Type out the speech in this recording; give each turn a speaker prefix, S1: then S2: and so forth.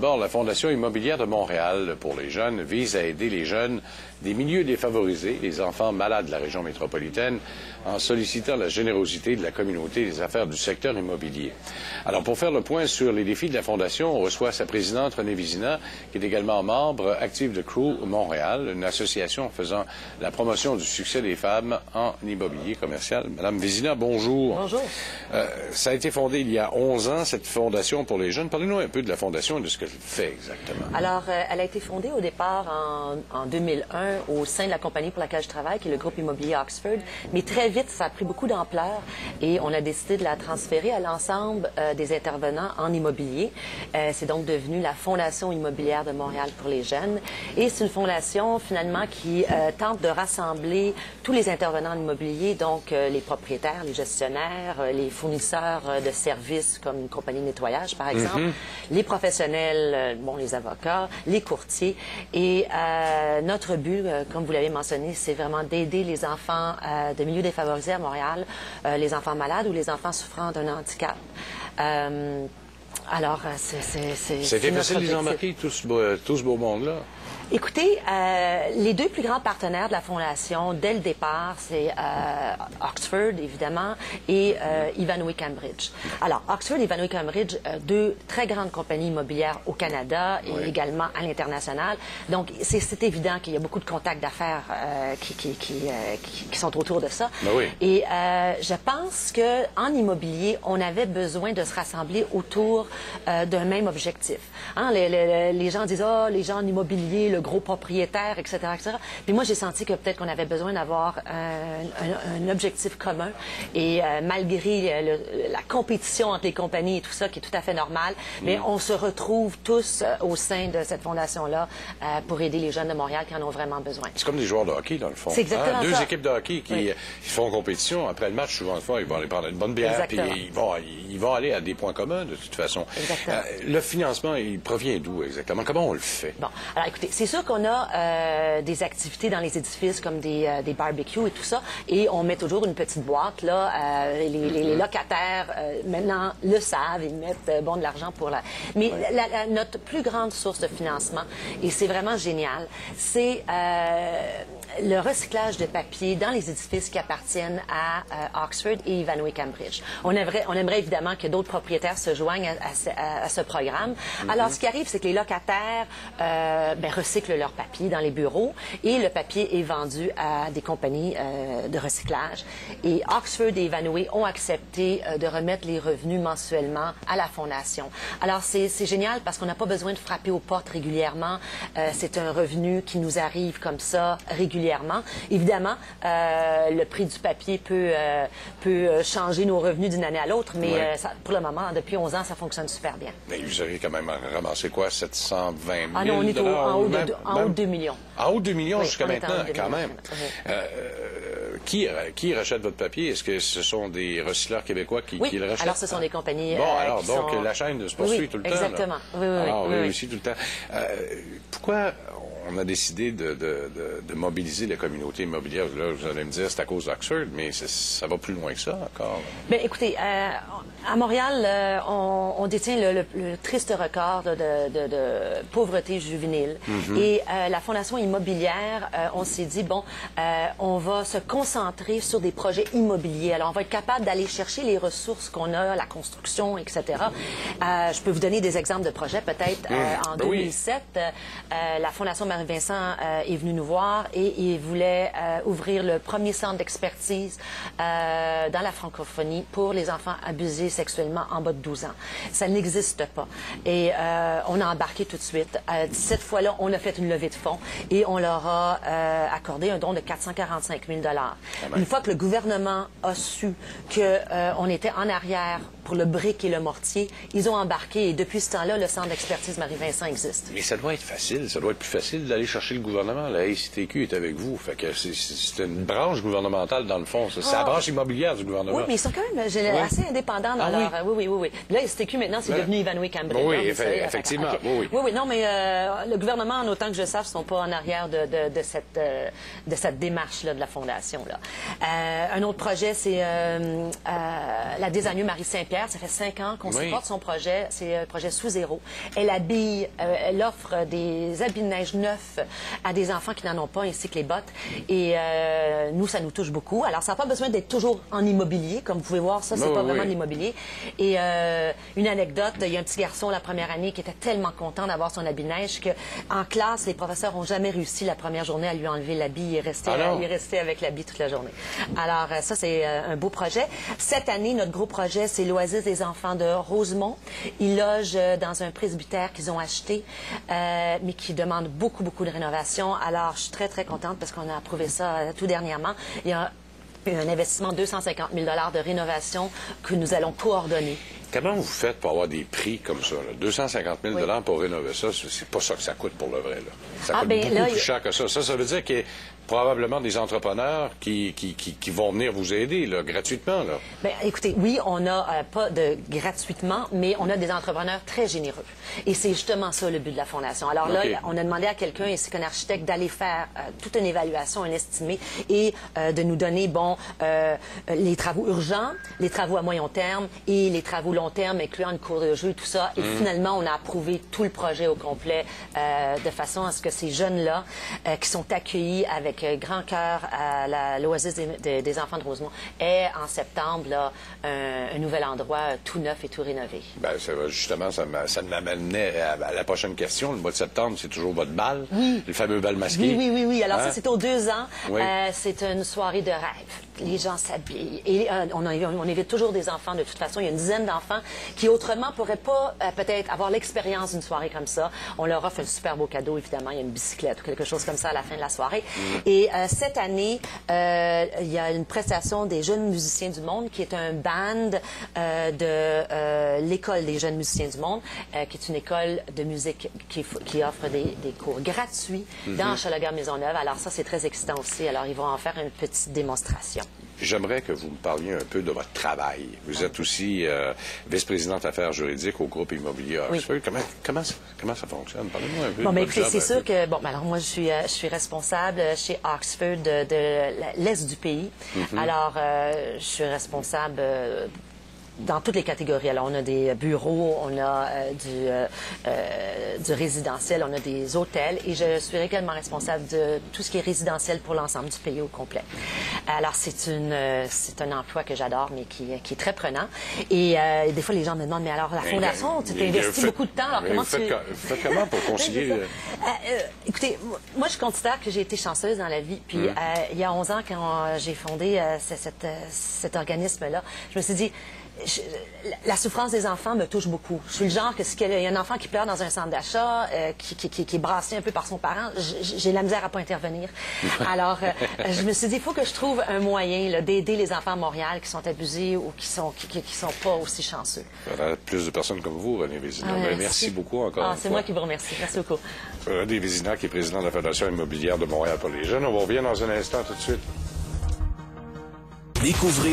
S1: Bon, la Fondation immobilière de Montréal pour les jeunes vise à aider les jeunes des milieux défavorisés, les enfants malades de la région métropolitaine, en sollicitant la générosité de la communauté des affaires du secteur immobilier. Alors, pour faire le point sur les défis de la Fondation, on reçoit sa présidente, Renée Vézina, qui est également membre active de CREW Montréal, une association faisant la promotion du succès des femmes en immobilier commercial. Madame Vézina, bonjour.
S2: Bonjour.
S1: Ça a été fondé il y a 11 ans, cette Fondation pour les jeunes. Parlez-nous un peu de la Fondation et de ce qu'elle fait exactement.
S2: Alors, elle a été fondée au départ en 2001 au sein de la compagnie pour laquelle je travaille, qui est le groupe immobilier Oxford. Mais très vite, ça a pris beaucoup d'ampleur et on a décidé de la transférer à l'ensemble des intervenants en immobilier. C'est donc devenu la Fondation immobilière de Montréal pour les jeunes. Et c'est une fondation, finalement, qui tente de rassembler tous les intervenants en immobilier, donc les propriétaires, les gestionnaires, les fournisseurs de services comme une compagnie de nettoyage, par exemple, les professionnels, bon, les avocats, les courtiers. Et notre but, comme vous l'avez mentionné, c'est vraiment d'aider les enfants de milieux défavorisés à Montréal, les enfants malades ou les enfants souffrant d'un handicap. Alors,
S1: C'était facile de les embarquer, tout ce beau monde-là?
S2: Écoutez, les deux plus grands partenaires de la Fondation, dès le départ, c'est Oxford, évidemment, et Ivanhoé Cambridge. Alors, Oxford et Ivanhoé Cambridge, deux très grandes compagnies immobilières au Canada et également à l'international. Donc, c'est évident qu'il y a beaucoup de contacts d'affaires qui sont autour de ça.
S1: Ben oui.
S2: Et je pense qu'en immobilier, on avait besoin de se rassembler autour d'un même objectif. Hein, les gens disent, les gens en immobilier, le gros propriétaire, etc., etc. Puis moi, j'ai senti que peut-être qu'on avait besoin d'avoir un objectif commun. Et malgré la compétition entre les compagnies et tout ça, qui est tout à fait normal, mais on se retrouve tous au sein de cette fondation-là pour aider les jeunes de Montréal qui en ont vraiment besoin.
S1: C'est comme des joueurs de hockey, dans le fond.
S2: C'est exactement ça.
S1: Deux équipes de hockey qui font compétition. Après le match, souvent, ils vont aller prendre une bonne bière, puis ils vont aller à des points communs, de toute façon. Le financement, il provient d'où exactement? Comment on le fait?
S2: Bon, alors écoutez, c'est sûr qu'on a des activités dans les édifices comme des barbecues et tout ça, et on met toujours une petite boîte, là. Les locataires, maintenant, le savent, ils mettent de l'argent pour la... Mais notre plus grande source de financement, et c'est vraiment génial, c'est le recyclage de papier dans les édifices qui appartiennent à Oxford et Ivanhoé Cambridge. On aimerait évidemment que d'autres propriétaires se joignent à ce programme. Alors, ce qui arrive, c'est que les locataires recyclent leur papier dans les bureaux et le papier est vendu à des compagnies de recyclage. Et Oxford et Ivanhoé ont accepté de remettre les revenus mensuellement à la Fondation. Alors, c'est génial parce qu'on n'a pas besoin de frapper aux portes régulièrement. C'est un revenu qui nous arrive comme ça régulièrement. Évidemment, le prix du papier peut changer nos revenus d'une année à l'autre, mais pour le moment, depuis 11 ans, ça fonctionne super bien.
S1: Mais vous avez quand même ramassé quoi, 720 000
S2: Ah non, on est en haut de 2 millions.
S1: En haut de 2 millions jusqu'à maintenant, quand même.
S2: Oui.
S1: Qui rachète votre papier? Est-ce que ce sont des recycleurs québécois qui le rachètent?
S2: Alors ce sont des compagnies
S1: la chaîne se poursuit tout le temps.
S2: Exactement.
S1: Oui, tout le temps. Pourquoi on a décidé de mobiliser la communauté immobilière? Là, vous allez me dire, c'est à cause d'Oxford, mais ça va plus loin que ça encore.
S2: Bien, écoutez, à Montréal, on détient le triste record de pauvreté juvénile. Et la Fondation immobilière, on s'est dit, on va se concentrer sur des projets immobiliers. Alors, on va être capable d'aller chercher les ressources qu'on a, la construction, etc. Je peux vous donner des exemples de projets. Peut-être en 2007, la Fondation Marie-Vincent est venue nous voir et il voulait ouvrir le premier centre d'expertise dans la francophonie pour les enfants abusés sexuellement en bas de 12 ans. Ça n'existe pas. Et on a embarqué tout de suite. Cette fois-là, on a fait une levée de fonds et on leur a accordé un don de 445 000 $. Une fois que le gouvernement a su qu'on était en arrière pour le brick et le mortier, ils ont embarqué et depuis ce temps-là, le centre d'expertise Marie-Vincent existe.
S1: Mais ça doit être facile. Ça doit être plus facile d'aller chercher le gouvernement. La ACTQ est avec vous. Fait que c'est une branche gouvernementale, dans le fond. C'est la branche immobilière du gouvernement.
S2: Oui, mais ils sont quand même assez indépendants dans leur... Oui. Là, ACTQ, maintenant, c'est devenu Ivanhoé Cambridge.
S1: Oui, effectivement.
S2: Oui, non, mais le gouvernement, en autant que je sache, ne sont pas en arrière de cette démarche-là de la Fondation. Là. Un autre projet, c'est la designer Marie Saint-Pierre Marie-Pierre, ça fait 5 ans qu'on
S1: Oui.
S2: supporte son projet. C'est un projet sous zéro. Elle habille, elle offre des habits de neige neufs à des enfants qui n'en ont pas, ainsi que les bottes. Et nous, ça nous touche beaucoup. Alors, ça n'a pas besoin d'être toujours en immobilier. Comme vous pouvez voir, ça, c'est pas vraiment de l'immobilier. Et une anecdote, il y a un petit garçon la première année qui était tellement content d'avoir son habit de neige qu'en classe, les professeurs n'ont jamais réussi la première journée à lui enlever l'habit. Il est resté avec l'habit toute la journée. Alors, ça, c'est un beau projet. Cette année, notre gros projet, c'est l'Oasis des enfants de Rosemont. Ils logent dans un presbytère qu'ils ont acheté, mais qui demande beaucoup, beaucoup de rénovation. Alors, je suis très, très contente parce qu'on a approuvé ça tout dernièrement. Il y a un investissement de 250 000 $ de rénovation que nous allons coordonner.
S1: Comment vous faites pour avoir des prix comme ça? Là? 250 000 $ pour rénover ça, c'est pas ça que ça coûte pour le vrai. Là. Ça coûte beaucoup plus cher que ça. Ça veut dire qu'il y a probablement des entrepreneurs qui vont venir vous aider là, gratuitement. Là.
S2: Bien, écoutez, oui, on n'a pas de gratuitement, mais on a des entrepreneurs très généreux. Et c'est justement ça le but de la Fondation. Alors là, on a demandé à quelqu'un, ainsi qu'un architecte, d'aller faire toute une évaluation, un estimé, et de nous donner, les travaux urgents, les travaux à moyen terme et les travaux long terme, incluant une cour de jeu et tout ça. Et finalement, on a approuvé tout le projet au complet de façon à ce que ces jeunes-là, qui sont accueillis avec grand cœur à l'Oasis des enfants de Rosemont, aient en septembre là, un nouvel endroit tout neuf et tout rénové. Bien,
S1: justement, ça m'amenait à la prochaine question. Le mois de septembre, c'est toujours votre bal, le fameux bal masqué.
S2: Oui. Alors ça, c'est aux 2 ans. Oui. C'est une soirée de rêve. Les gens s'habillent. Et on invite toujours des enfants. De toute façon, il y a une dizaine d'enfants qui autrement pourraient pas peut-être avoir l'expérience d'une soirée comme ça. On leur offre un super beau cadeau, évidemment. Il y a une bicyclette ou quelque chose comme ça à la fin de la soirée. Et cette année, il y a une prestation des jeunes musiciens du monde qui est un band de l'École des jeunes musiciens du monde, qui est une école de musique qui offre des cours gratuits dans Hochelaga-Maisonneuve. Alors ça, c'est très excitant aussi. Alors, ils vont en faire une petite démonstration.
S1: J'aimerais que vous me parliez un peu de votre travail. Vous êtes aussi vice-présidente affaires juridiques au groupe immobilier Oxford. Comment ça fonctionne? Parlez-moi un peu.
S2: Bon, mais écoutez, c'est sûr que, alors moi, je suis responsable chez Oxford de l'Est du pays. Alors, je suis responsable dans toutes les catégories. Alors, on a des bureaux, on a du résidentiel, on a des hôtels et je suis également responsable de tout ce qui est résidentiel pour l'ensemble du pays au complet. Alors, c'est un emploi que j'adore, mais qui est très prenant. Et des fois, les gens me demandent, mais alors, la Fondation, tu t'investis beaucoup de temps, alors comment tu...
S1: Faites comment pour concilier...
S2: Écoutez, moi, je considère que j'ai été chanceuse dans la vie. Puis, il y a 11 ans, quand j'ai fondé cet organisme-là, je me suis dit, la souffrance des enfants me touche beaucoup. Je suis le genre que s'il y a un enfant qui pleure dans un centre d'achat, qui est brassé un peu par son parent, j'ai la misère à pas intervenir. Alors, je me suis dit, il faut que je trouve un moyen d'aider les enfants à Montréal qui sont abusés ou qui sont pas aussi chanceux.
S1: Il y aura plus de personnes comme vous, René Vézina. Merci beaucoup encore une fois.
S2: C'est moi qui vous remercie. Merci beaucoup.
S1: René Vézina, qui est président de la Fondation immobilière de Montréal pour les jeunes. On revient dans un instant tout de suite.
S3: Découvrez